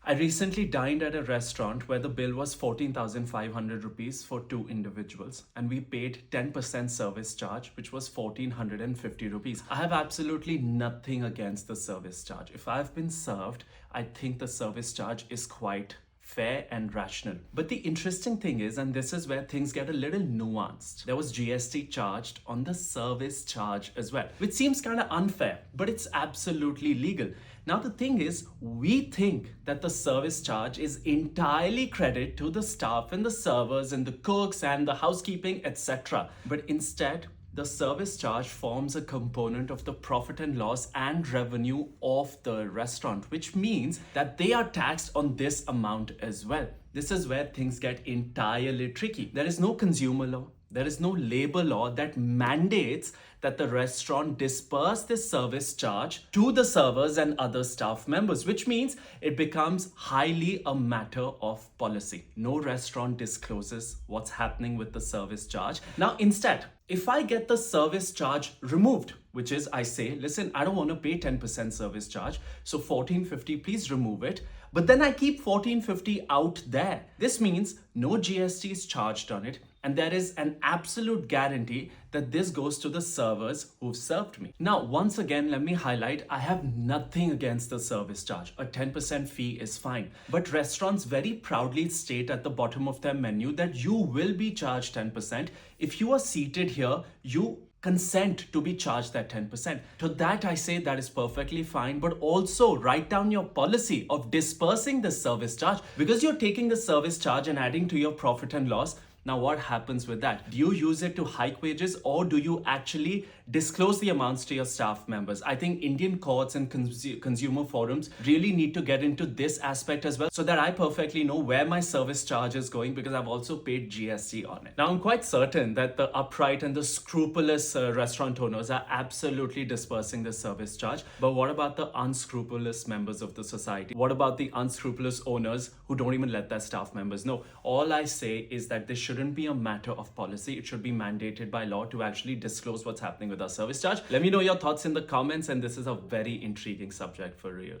I recently dined at a restaurant where the bill was 14,500 rupees for two individuals, and we paid 10% service charge, which was 1,450 rupees. I have absolutely nothing against the service charge. If I've been served, I think the service charge is quite fair and rational. But the interesting thing is, and this is where things get a little nuanced, there was GST charged on the service charge as well, which seems kind of unfair, but it's absolutely legal. Now, the thing is, we think that the service charge is entirely credit to the staff and the servers and the cooks and the housekeeping, etc. But instead, the service charge forms a component of the profit and loss and revenue of the restaurant, which means that they are taxed on this amount as well. This is where things get entirely tricky. There is no consumer law. There is no labor law that mandates that the restaurant disperse this service charge to the servers and other staff members, which means it becomes highly a matter of policy. No restaurant discloses what's happening with the service charge. Now, instead, if I get the service charge removed, which is I say, listen, I don't want to pay 10% service charge, so 1450, please remove it. But then I keep 1450 out there. This means no GST is charged on it, and there is an absolute guarantee that this goes to the servers who've served me. Now, once again, let me highlight, I have nothing against the service charge. A 10% fee is fine. But restaurants very proudly state at the bottom of their menu that you will be charged 10%. If you are seated here, you consent to be charged that 10%. To that I say that is perfectly fine, but also write down your policy of dispersing the service charge, because you're taking the service charge and adding to your profit and loss. Now, what happens with that? Do you use it to hike wages, or do you actually disclose the amounts to your staff members? I think Indian courts and consumer forums really need to get into this aspect as well, so that I perfectly know where my service charge is going, because I've also paid GST on it. Now, I'm quite certain that the upright and the scrupulous restaurant owners are absolutely dispersing the service charge. But what about the unscrupulous members of the society? What about the unscrupulous owners who don't even let their staff members know? All I say is that this shouldn't be a matter of policy. It should be mandated by law to actually disclose what's happening with our service charge. Let me know your thoughts in the comments, and this is a very intriguing subject for real.